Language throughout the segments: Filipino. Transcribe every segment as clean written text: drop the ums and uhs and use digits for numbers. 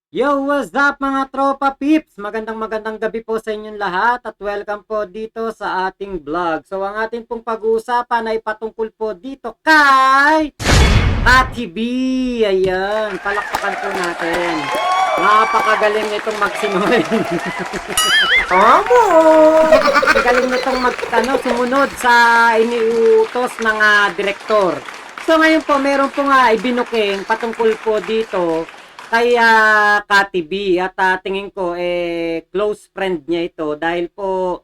Yo, what's up mga tropa peeps? Magandang gabi po sa inyong lahat at welcome po dito sa ating vlog. So ang ating pong pag-uusapan ay patungkol po dito kay Ate B. Ayan, palakpakan po natin. Napakagaling nitong magsinungaling. Amo! Ang galing nitong sumunod sa iniutos ng direktor. So ngayon po, meron po nga ibinuking patungkol po dito kay Kati B. At tingin ko, close friend niya ito dahil po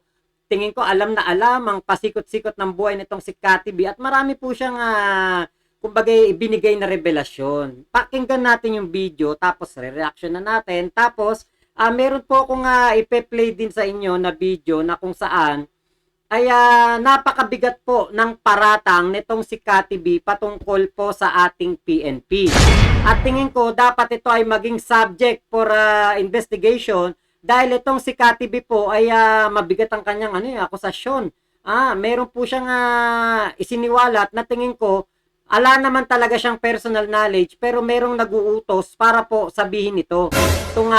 tingin ko alam na alam ang pasikot-sikot ng buhay nitong si Kati B. At marami po siyang kumbaga ibinigay na revelasyon. Pakinggan natin yung video tapos re-reaction na natin. Tapos meron po akong ipe-play din sa inyo na video na kung saan ay napakabigat po ng paratang nitong si Kati B patungkol po sa ating PNP. At tingin ko dapat ito ay maging subject for investigation dahil itong si Kati B po ay mabigat ang kanyang akusasyon. Meron po siyang isiniwalat na tingin ko ala naman talaga siyang personal knowledge pero merong naguutos para po sabihin ito. Itong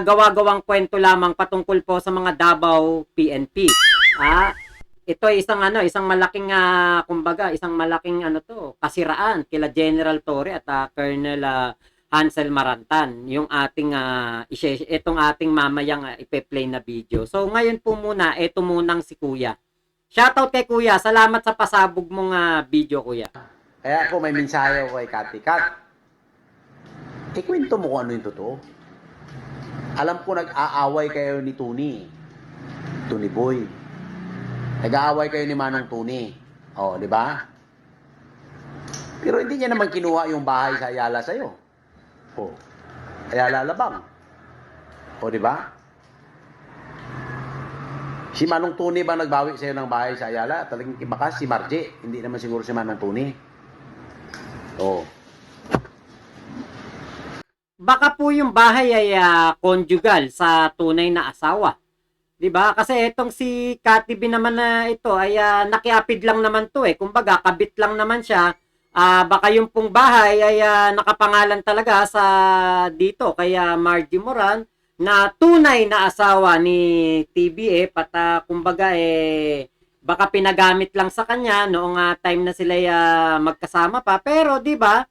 gawa-gawang kwento lamang patungkol po sa mga Davao PNP. Ito ay isang malaking kumbaga isang malaking kasiraan kila General Torre at Colonel Hansel Marantan yung ating itong ating mamayang ipe-play na video. So ngayon po muna ito munang si Kuya. Shoutout kay Kuya. Salamat sa pasabog mong video, Kuya. Kaya ako may mensahe ako kay Kati. Kat, ikwento mo kung ano yung totoo. Alam ko nag-aaway kayo ni Tony Boy. Nag-aaway kayo ni Manong Tony. O, di ba? Pero hindi niya naman kinuha yung bahay sa Ayala sa'yo. O, Ayala Labang. O, di ba? Si Manong Tony ba nagbawi sa'yo ng bahay sa Ayala? Talagang baka si Marje. Hindi naman siguro si Manong Tony. Oh. Baka po yung bahay ay conjugal sa tunay na asawa. 'Di ba? Kasi etong si Kati B naman na ito ay nakiapid lang naman to Kumbaga kabit lang naman siya. Baka yung pong bahay ay nakapangalan talaga sa dito kaya Margie Moran na tunay na asawa ni TBF at kumbaga baka pinagamit lang sa kanya noong time na sila magkasama pa. Pero 'di ba?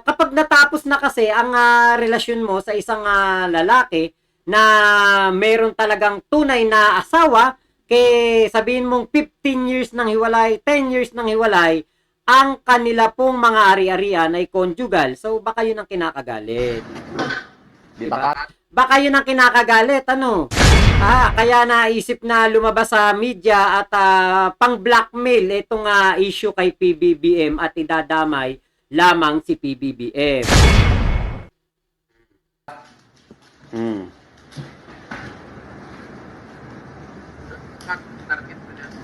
Kapag natapos na kasi ang relasyon mo sa isang lalaki na meron talagang tunay na asawa, kay sabihin mong 15 years nang hiwalay, 10 years nang hiwalay, ang kanila pong mga ari-arian ay conjugal. So baka yun ang kinakagalit. Di ba, Kat? Baka yun ang kinakagalit, kaya naisip na lumabas sa media at pang-blackmail itong issue kay PBBM at idadamay lamang si PBBM.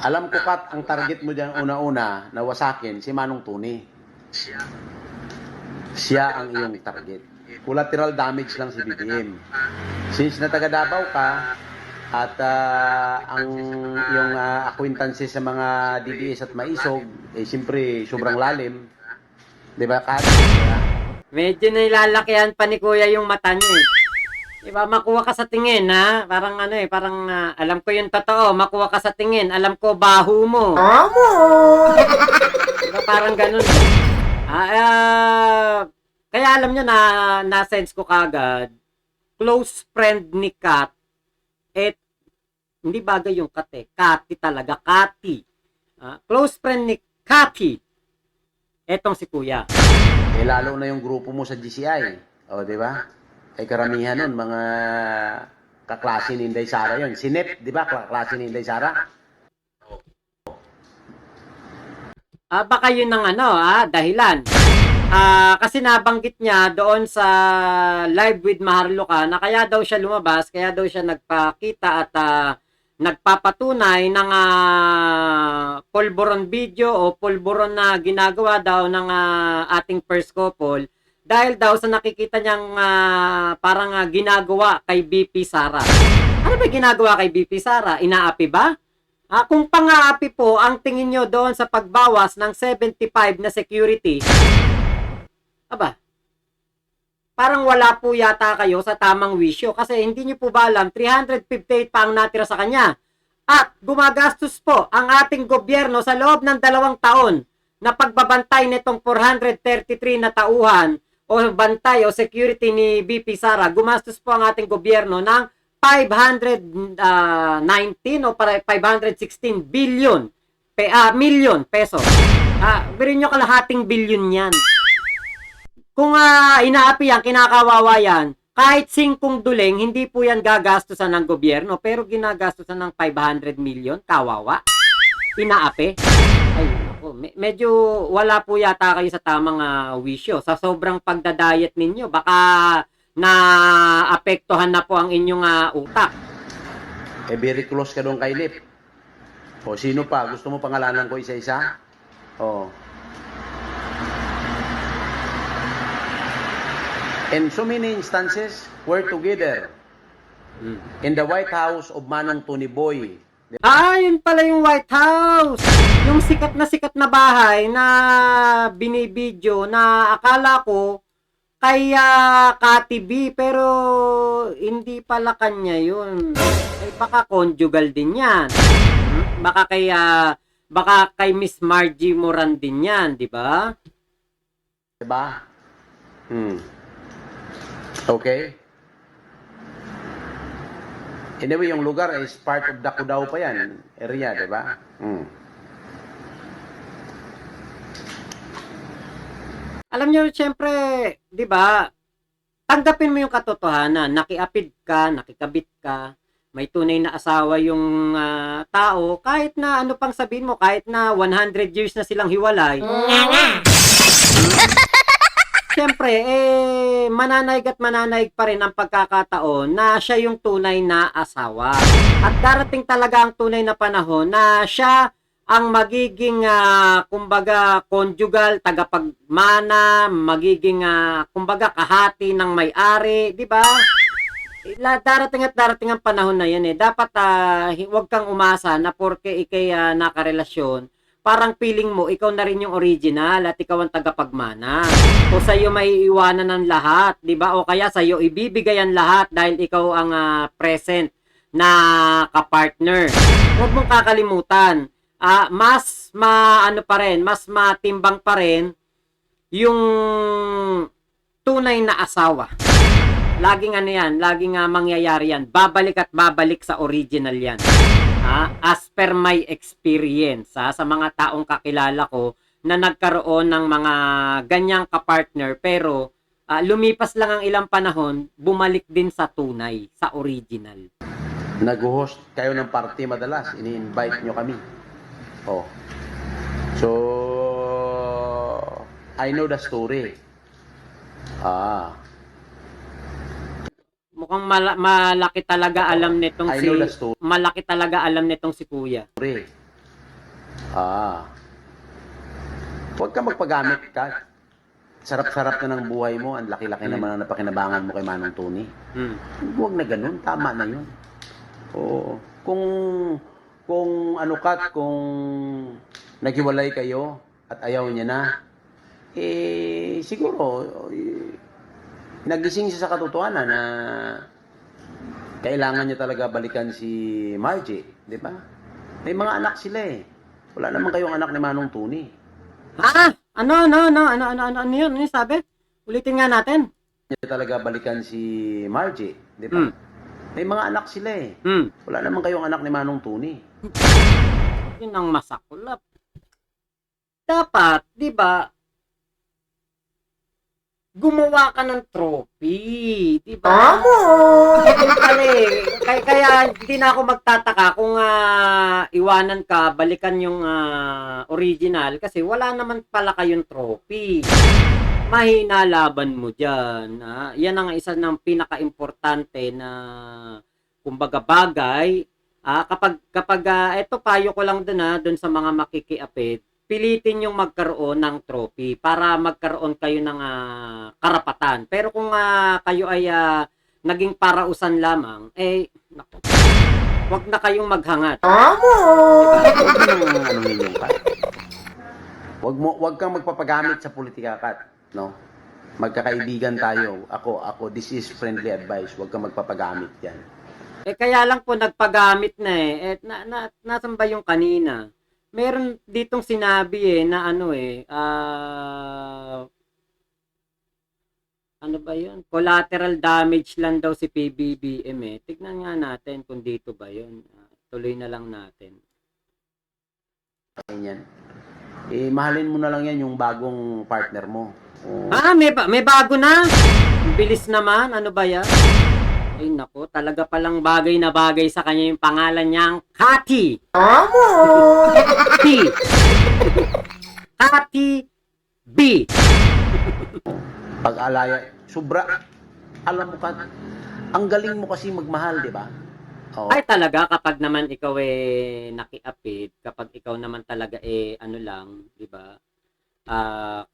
Alam ko, Kat, ang target mo dyan una-una na wasakin, si Manong Tony. Siya ang iyong target. Collateral damage lang si BBM. Since na taga Davao ka, at ang iyong acquaintances sa mga DDS at maisog, siyempre sobrang lalim. Di ba, Kat? Medyo nilalakihan pa ni Kuya yung mata niya Diba, makuha ka sa tingin, Parang parang alam ko yung totoo, makuha ka sa tingin, alam ko baho mo. Amo! Diba, parang ganun. Kaya alam nyo na-sense ko kagad, close friend ni Kat, hindi bagay yung Kat Kati talaga, Kati. Close friend ni Kati, etong si Kuya. Lalo na yung grupo mo sa GCI. O, di ba? Ay karamihan nun, mga kaklase ni Inday Sara yun. Si Nep, di ba? Kaklase ni Inday Sara. Baka yun ang dahilan. Kasi nabanggit niya doon sa live with Maharlika na kaya daw siya lumabas, kaya daw siya nagpakita at nagpapatunay ng pulburon video o pulburon na ginagawa daw ng ating first couple dahil daw sa nakikita niyang parang ginagawa kay BP Sara. Ano ba ginagawa kay BP Sara? Inaapi ba? Kung pang-aapi po ang tingin nyo doon sa pagbawas ng 75 na security, aba, parang wala po yata kayo sa tamang wisyo kasi hindi niyo po ba alam 358 pa ang natira sa kanya. At gumagastos po ang ating gobyerno sa loob ng 2 taon na pagbabantay nitong 433 na tauhan o bantay o security ni BP Sara. Gumastos po ang ating gobyerno ng 519 o 516 billion million pesos. Birin nyo kalahating billion yan. Kung inaapi yan, kinakawawa yan, kahit 5 duling, hindi po yan gagastusan ng gobyerno, pero ginagastusan ng 500 million, kawawa. Inaapi. Ay, ako, medyo wala po yata kayo sa tamang wisyo. Sa sobrang pagdadayet ninyo, baka naapektuhan na po ang inyong utak. Very close ka doon kay Lip. O, sino pa? Gusto mo pangalanan ko isa-isa? O. In so many instances, we're together in the White House of Manong Tony Boy. Yun pala yung White House. Yung sikat na bahay na binibidyo na akala ko kay Kati B, pero hindi pala kanya yun. Ay, baka conjugal din yan. Baka kay Miss Margie Moran din yan, di ba? Diba? Okay? Anyway, yung lugar is part of Dakudao pa yan. Area, di ba? Alam nyo, syempre, di ba, tanggapin mo yung katotohanan. Nakiapid ka, nakikabit ka, may tunay na asawa yung tao, kahit na ano pang sabihin mo, kahit na 100 years na silang hiwalay. Siyempre, mananaig at mananaig pa rin ang pagkakataon na siya yung tunay na asawa. At darating talaga ang tunay na panahon na siya ang magiging, kumbaga, conjugal, tagapagmana, magiging, kumbaga, kahati ng may-ari, di ba? Darating ang panahon na yan eh. Dapat, huwag kang umasa na porke ikay nakarelasyon, parang feeling mo, ikaw na rin yung original at ikaw ang tagapagmana. O sa'yo may iwanan ng lahat, di ba? O kaya sa'yo ibibigay ang lahat dahil ikaw ang present na kapartner. Huwag mong kakalimutan. Mas matimbang pa rin yung tunay na asawa. Laging laging mangyayari yan. Babalik at babalik sa original yan. As per my experience, sa mga taong kakilala ko na nagkaroon ng mga ganyang kapartner, pero lumipas lang ang ilang panahon, bumalik din sa tunay, sa original. Nag-host kayo ng party madalas, ini-invite nyo kami. Oh. So, I know the story. Mukhang malaki talaga alam nitong I know the story. malaki talaga alam nitong si Kuya. Huwag ka magpagamit ka. Sarap-sarap na ng buhay mo. Ang laki-laki naman ang napakinabangan mo kay Manong Tony. Huwag na ganun. Tama na yun. Oo. Kung naghiwalay kayo at ayaw niya na, siguro, nagising siya sa katotohanan na kailangan niya talaga balikan si Margie, di ba? May mga anak sila eh. Wala naman kayong anak ni Manong Tony. Ano yun? Ano yung sabi? Ulitin nga natin. Niya talaga balikan si Margie, di ba? May mga anak sila eh. Wala naman kayong anak ni Manong Tony. Yun ang masaklap. Dapat, di ba, gumawa ka ng trophy, di ba? Kaya hindi na ako magtataka kung iwanan ka, balikan yung original kasi wala naman pala kayong trophy. Mahina laban mo dyan. Yan ang isa ng pinaka-importante na kumbaga bagay. Kapag eto payo ko lang dun sa mga makikiapid, pilitin yung magkaroon ng trophy para magkaroon kayo ng karapatan. Pero kung kayo ay naging parausan lamang, naku, wag na kayong maghangat. Wag kang magpapagamit sa politika, Kat, no? Magkakaibigan tayo. Ako, this is friendly advice. Huwag kang magpapagamit yan. Kaya lang po nagpagamit na eh. Nasan ba yung kanina? Meron ditong sinabi na ano ba yun? Collateral damage lang daw si PBBM eh. Tignan nga natin kung dito ba yun. Tuloy na lang natin. Yan. Mahalin mo na lang yan yung bagong partner mo. May bago na. Bilis naman. Ano ba yan? Ay nako, talaga palang bagay na bagay sa kanya yung pangalan niyang Cathy. Cathy B. Pag-alaya, alam mo ka, ang galing mo kasi magmahal, di ba? Oo. Ay talaga, kapag naman ikaw nakiapid, kapag ikaw naman talaga ano lang, di ba?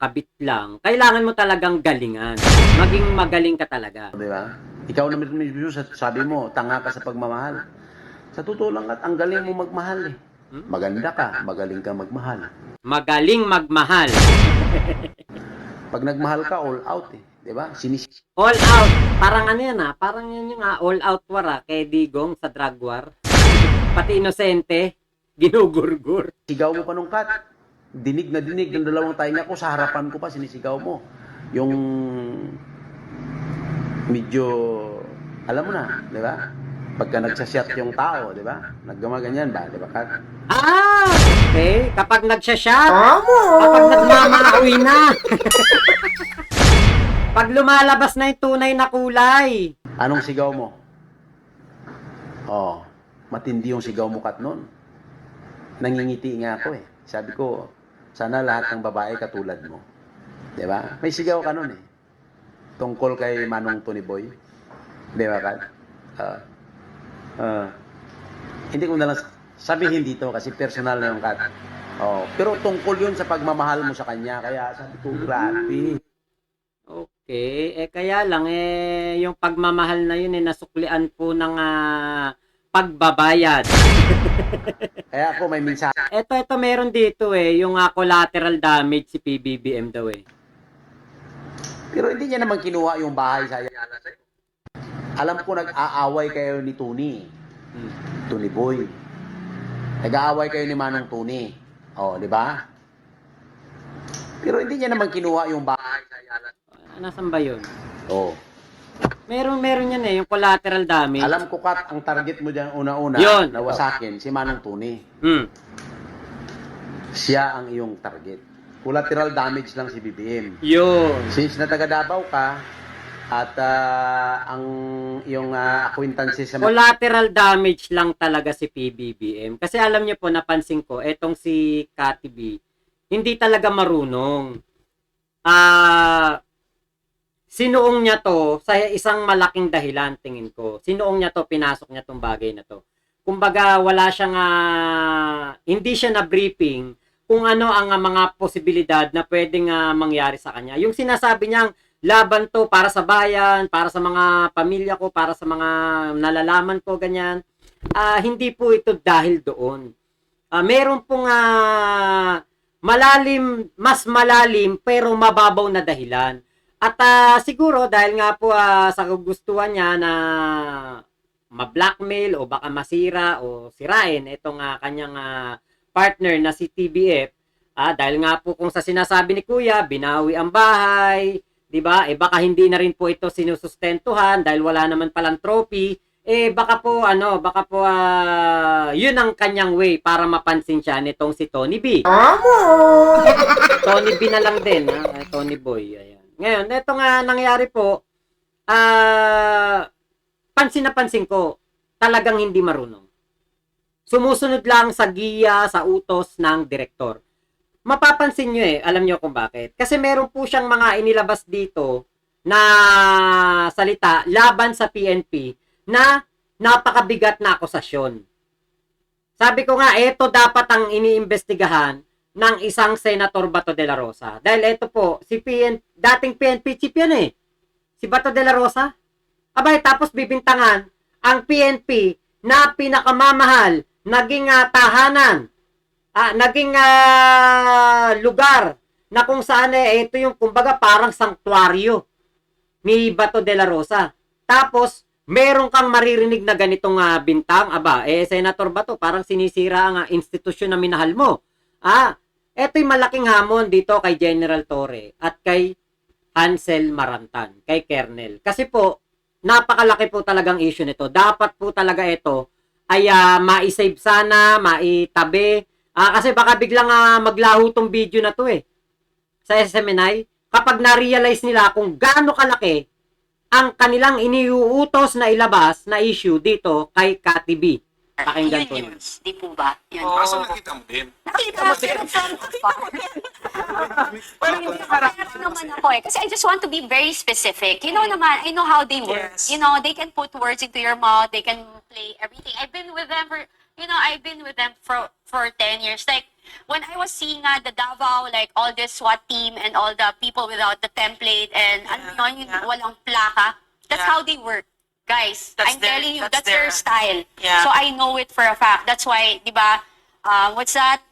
Kabit lang, kailangan mo talagang galingan. Maging magaling ka talaga. Di ba? Ikaw naman mismo, sabi mo, tanga ka sa pagmamahal. Sa totoo lang ang galing mo magmahal eh. Maganda ka, magaling ka magmahal. Magaling magmahal. Pag nagmahal ka, all out eh. Di ba? All out. Parang ano yan parang yan yung all out war kay Digong sa drug war. Pati inosente, ginugurgur. Sigaw mo pa nung kat. Dinig na dinig ng dalawang tainga ko sa harapan ko pa sinisigaw mo. Yung medyo, alam mo na, di ba? Pagka nagsasyat yung tao, di ba? Naggumaganyan ba, di ba, Kat? Okay. Kapag nagsashot, kapag nagmamaawi na. Pag lumalabas na yung tunay na kulay. Anong sigaw mo? Matindi yung sigaw mo, Kat, noon. Nangingiti nga ako eh. Sabi ko, sana lahat ng babae katulad mo. Di ba? May sigaw ka noon eh. Tungkol kay Manong Tony Boy. Di ba, Kat? Hindi ko na lang sabihin dito kasi personal na yung Kat. Pero tungkol yun sa pagmamahal mo sa kanya. Kaya sabi ko, grabe. Okay. Kaya lang, yung pagmamahal na yun, nasuklian po ng pagbabayad. Kaya ako may minsan. Ito meron dito yung collateral damage si PBBM daw Pero hindi niya naman kinuha yung bahay sa Ayala. Alam ko nag-aaway kayo ni Tony. Tony Boy. Nag-aaway kayo ni Manong Tony. Di ba? Pero hindi niya naman kinuha yung bahay sa Ayala. Nasaan ba yun? Meron yan yung collateral damage. Alam ko, Kat, ang target mo dyan una-una Yun. na wasakin, si Manong Tony. Siya ang iyong target. Collateral damage lang si BBM. Yun. Since na taga Davao ka, at ang iyong acquaintances sa... Collateral damage lang talaga si PBBM. Kasi alam niyo po, napansin ko, etong si Cathy B, hindi talaga marunong. Sinuong niya to sa isang malaking dahilan, tingin ko. Sinuong niya to, pinasok niya tong bagay na to. Kumbaga, wala siyang, hindi siya na-briefing kung ano ang mga posibilidad na pwedeng mangyari sa kanya. Yung sinasabi niyang, laban to para sa bayan, para sa mga pamilya ko, para sa mga nalalaman ko, ganyan. Hindi po ito dahil doon. Meron pong mas malalim, pero mababaw na dahilan. At siguro dahil nga po sa kagustuhan niya na ma-blackmail o baka masira o sirain itong kanyang partner na si TBF, dahil nga po kung sa sinasabi ni Kuya, binawi ang bahay, 'di ba? Baka hindi na rin po ito sinusustentuhan dahil wala naman palang trophy. Baka po yun ang kanyang way para mapansin siya nitong si Tony B. Tony B na lang din, Tony Boy. Ayan. Ngayon, ito nga nangyari po, pansin na pansin ko, talagang hindi marunong. Sumusunod lang sa giya, sa utos ng direktor. Mapapansin nyo alam nyo kung bakit. Kasi meron po siyang mga inilabas dito na salita laban sa PNP na napakabigat na akusasyon. Sabi ko nga, ito dapat ang iniimbestigahan ng isang Senator Bato de la Rosa. Dahil ito po, dating PNP chief yan si Bato de la Rosa. Abay, tapos bibintangan ang PNP na pinakamamahal, naging tahanan, naging lugar na kung saan ito yung kumbaga parang sanktuaryo ni Bato de la Rosa. Tapos, meron kang maririnig na ganitong bintang, aba, Senator Bato, parang sinisira ang institusyon na minahal mo. Ito'y malaking hamon dito kay General Torre at kay Hansel Marantan, kay Kernel. Kasi po, napakalaki po talagang issue nito. Dapat po talaga ito ay ma-save sana, maitabi. Kasi baka biglang maglaho tong video na to sa SMNI. Kapag na-realize nila kung gaano kalaki ang kanilang iniuutos na ilabas na issue dito kay Cathy B. Pakinggan po Yun yun. yun. Di po ba? Yun. Kaso nakita mo din. Nakita mo pero from afar. Pero naman ako kasi I just want to be very specific. You know naman, I know how they work. Yes. You know, they can put words into your mouth, they can play everything. I've been with them for 10 years. Like, when I was seeing the Davao, like all this SWAT team and all the people without the template and yung walang plaka, that's how they work. Guys, That's I'm their- telling you, that's that's their their- style. Yeah. So I know it for a fact. That's why, di ba, what's that?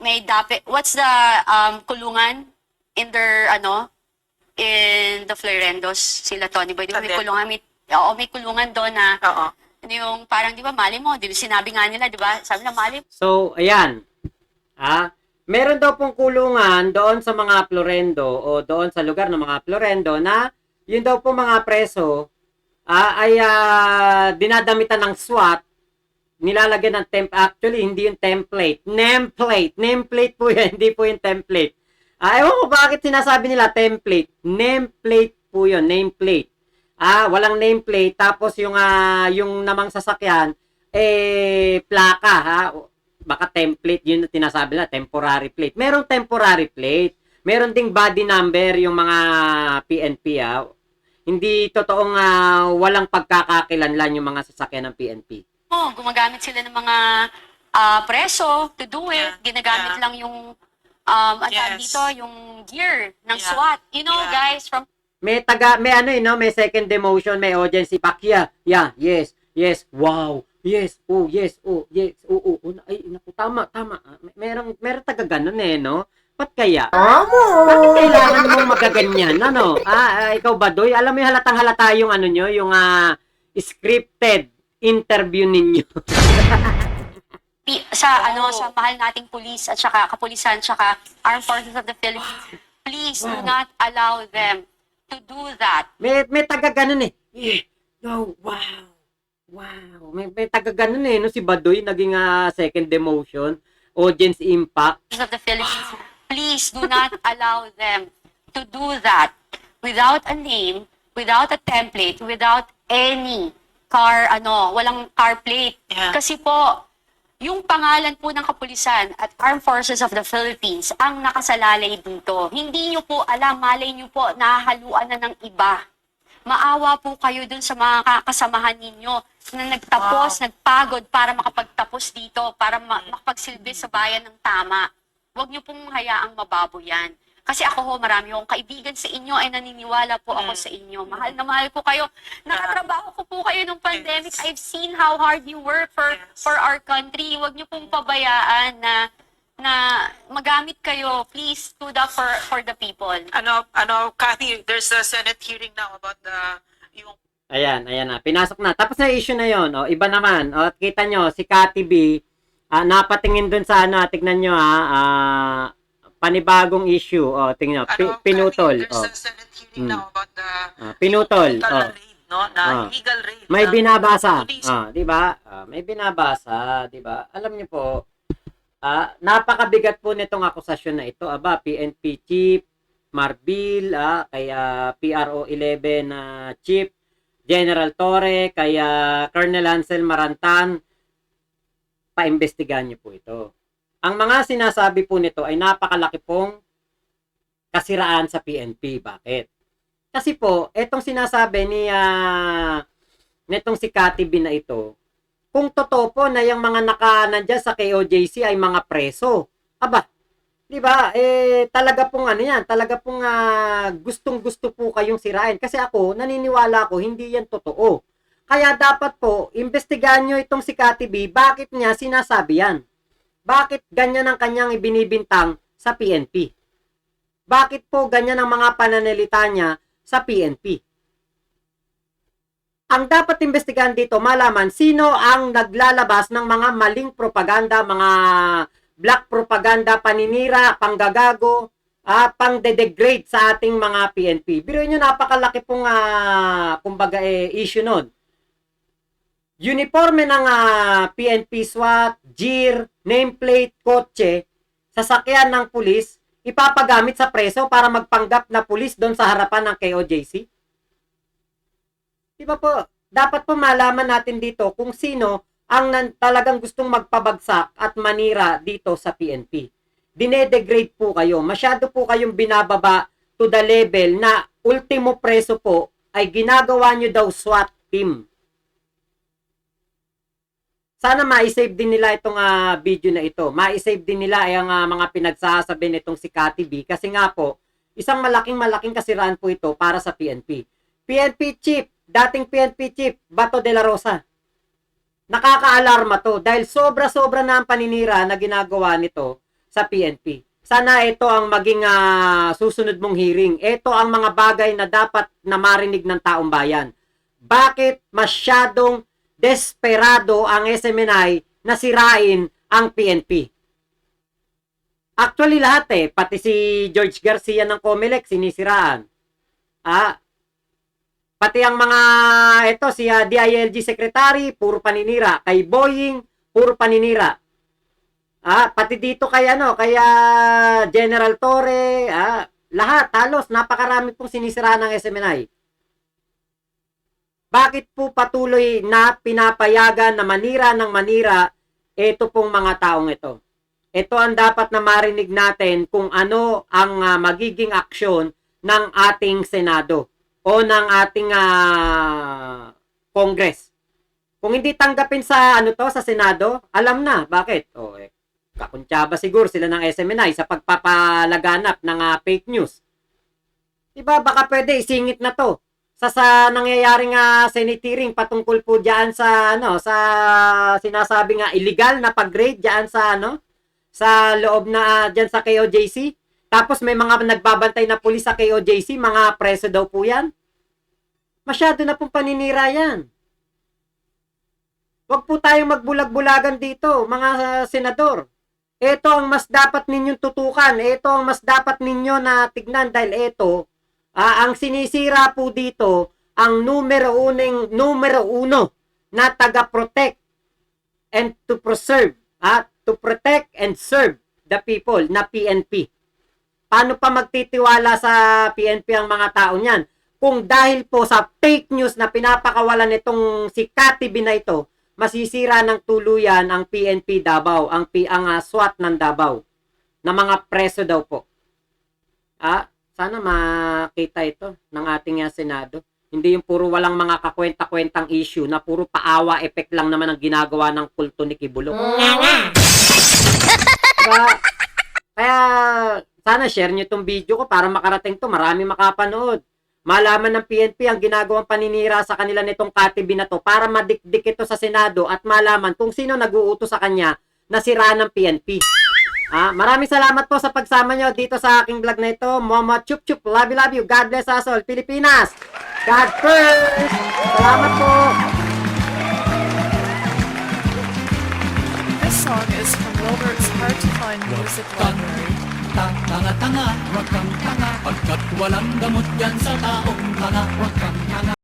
What's the kulungan in their, in the Florendos, sila Tony Boy. Di ba may Tandem. kulungan, may kulungan doon na, Oo. yung parang, di ba, mali mo, di ba, sinabi nga nila, di ba, sabi na mali. So, ayan. Meron daw pong kulungan doon sa mga Florendo o doon sa lugar ng mga Florendo na yun daw po mga preso ay dinadamitan ng SWAT, nilalagyan ng actually hindi yung template, nameplate po yan, hindi po yung template. Ewan ko bakit sinasabi nila template, nameplate po yun, nameplate. Walang nameplate, tapos yung namang sasakyan, plaka, baka template, yun na tinasabi nila, temporary plate. Merong temporary plate, meron ding body number yung mga PNP, Hindi totoong walang pagkakakilanlan yung mga sasakyan ng PNP. Gumagamit sila ng mga preso to do it. Yeah. Ginagamit Yeah. lang yung, ang tawag Yes. dito, yung gear ng Yeah. SWAT. You know, Yeah. guys, from May may second demotion, may audience impact. Yeah, yes, wow, yes, yes, ay, naku, tama. Merong taga ganun no? Ba't kaya? Bakit kailangan mong magaganyan, ikaw ba, Doy? Alam mo yung halatang-halata yung nyo, yung scripted interview ninyo. sa mahal nating police at saka kapulisan at saka Armed Forces of the Philippines, please do not allow them to do that. May taga ganun wow. May taga ganun no, si Badoy, naging second demotion, audience impact. Of the Philippines, please do not allow them to do that without a name, without a template, without any walang car plate. Yeah. Kasi po, yung pangalan po ng kapulisan at Armed Forces of the Philippines ang nakasalalay dito. Hindi nyo po alam, malay nyo po, nahahaluan na ng iba. Maawa po kayo dun sa mga kasamahan ninyo na nagtapos, nagpagod para makapagtapos dito, para makapagsilbi sa bayan ng tama. Huwag nyo pong hayaang mababo yan. Kasi ako marami akong kaibigan sa inyo ay naniniwala po ako sa inyo. Mahal na mahal ko kayo. Nakatrabaho ko po kayo nung pandemic. Yes. I've seen how hard you work for our country. Huwag nyo pong pabayaan na magamit kayo. Please do that for the people. Kathy, there's a Senate hearing now about yung Ayan pinasok na. Tapos na issue na yon. Iba naman. Kita nyo, si Cathy B, napatingin dun sa tignan nyo panibagong issue. Tingnan nyo, pinutol. Kathy, there's a Senate hearing now about Pinutol. total raid, no? Illegal raid. May ng binabasa. police. 'Di ba? May binabasa, 'di ba? Alam niyo po, napakabigat po nitong akusasyon na ito. PNP chief Marbil, kaya PRO 11 chief General Torre, kaya Colonel Hansel Marantan, paimbestigahan niyo po ito. Ang mga sinasabi po nito ay napakalaki pong kasiraan sa PNP. Bakit? Kasi po, etong sinasabi netong si Cathy B na ito, kung totoo po na yung mga nandiyan sa KOJC ay mga preso, di ba? Talaga pong talaga pong gustong-gusto po kayong sirain. Kasi ako, naniniwala ko, hindi yan totoo. Kaya dapat po, imbestigahan nyo itong si Cathy B, bakit niya sinasabi yan? Bakit ganyan ang kanyang ibinibintang sa PNP? Bakit po ganyan ang mga pananalita niya sa PNP? Ang dapat imbestigahan dito, malaman sino ang naglalabas ng mga maling propaganda, mga black propaganda, paninira, panggagago, pang-degrade sa ating mga PNP. Biruin nyo, napakalaki pong kumbaga issue nun. Uniforme ng PNP SWAT, GIR, nameplate, kotse, sasakyan ng pulis, ipapagamit sa preso para magpanggap na pulis doon sa harapan ng KOJC. Di ba po? Dapat po malaman natin dito kung sino ang talagang gustong magpabagsak at manira dito sa PNP. Dinedegrade po kayo. Masyado po kayong binababa to the level na ultimo preso po ay ginagawa nyo daw SWAT team. Sana ma-save din nila itong video na ito. Ma-save din nila ay ang mga pinagsasabi nitong si Cathy B. Kasi nga po, isang malaking kasiraan po ito para sa PNP. PNP chief, dating PNP chief, Bato de la Rosa. Nakaka-alarma to dahil sobra-sobra na ang paninira na ginagawa nito sa PNP. Sana ito ang maging susunod mong hearing. Ito ang mga bagay na dapat na marinig ng taong bayan. Bakit masyadong desperado ang SMNI na sirain ang PNP? Actually lahat pati si George Garcia ng Comelec sinisiraan. Pati ang mga si DILG secretary, puro paninira. Kay Boying, puro paninira. Pati dito kay General Torre, lahat halos napakarami pong sinisiraan ng SMNI. Bakit po patuloy na pinapayagan na manira ng manira ito pong mga taong ito? Ito ang dapat na marinig natin kung ano ang magiging aksyon ng ating Senado o ng ating Congress. Kung hindi tanggapin sa sa Senado, alam na bakit. Kakuntsaba siguro sila ng SMNI sa pagpapalaganap ng fake news. Diba, baka pwede isingit na to sa nangyayaring Senate hearing patungkol po diyan sa sa sinasabi illegal na pag-raid diyan sa sa loob na diyan sa KOJC. Tapos may mga nagbabantay na pulis sa KOJC, mga preso daw po yan. Masyado na pong paninira yan. Huwag po tayong magbulag-bulagan dito, mga senador. Ito ang mas dapat ninyong tutukan. Ito ang mas dapat ninyo na tignan dahil ito, ang sinisira po dito, ang numero uno na taga-protect and to preserve, to protect and serve the people na PNP. Paano pa magtitiwala sa PNP ang mga tao niyan? Kung dahil po sa fake news na pinapakawalan nitong si Cathy B na ito, masisira ng tuluyan ang PNP Davao, ang SWAT ng Davao, na mga preso daw po. Sana makita ito ng ating Senado. Hindi yung puro walang mga kakwenta-kwentang issue na puro paawa effect lang naman ang ginagawa ng kulto ni Kibulok. Kaya sana share nyo itong video ko para makarating to, marami makapanood. Malaman ng PNP ang ginagawang paninira sa kanila nitong Cathy B na to para madikdik ito sa Senado at malaman kung sino nag-uutos sa kanya na sira ng PNP. Maraming salamat po sa pagsama nyo dito sa aking vlog na ito. Momo chup chup, love you, God bless us all, Pilipinas! God first! Salamat po! This song is from Wilbert's Hard to Find Music Library. Tanga-tanga, wag kang tanga, pagkat walang gamot yan sa taong tanga, wag kang tanga.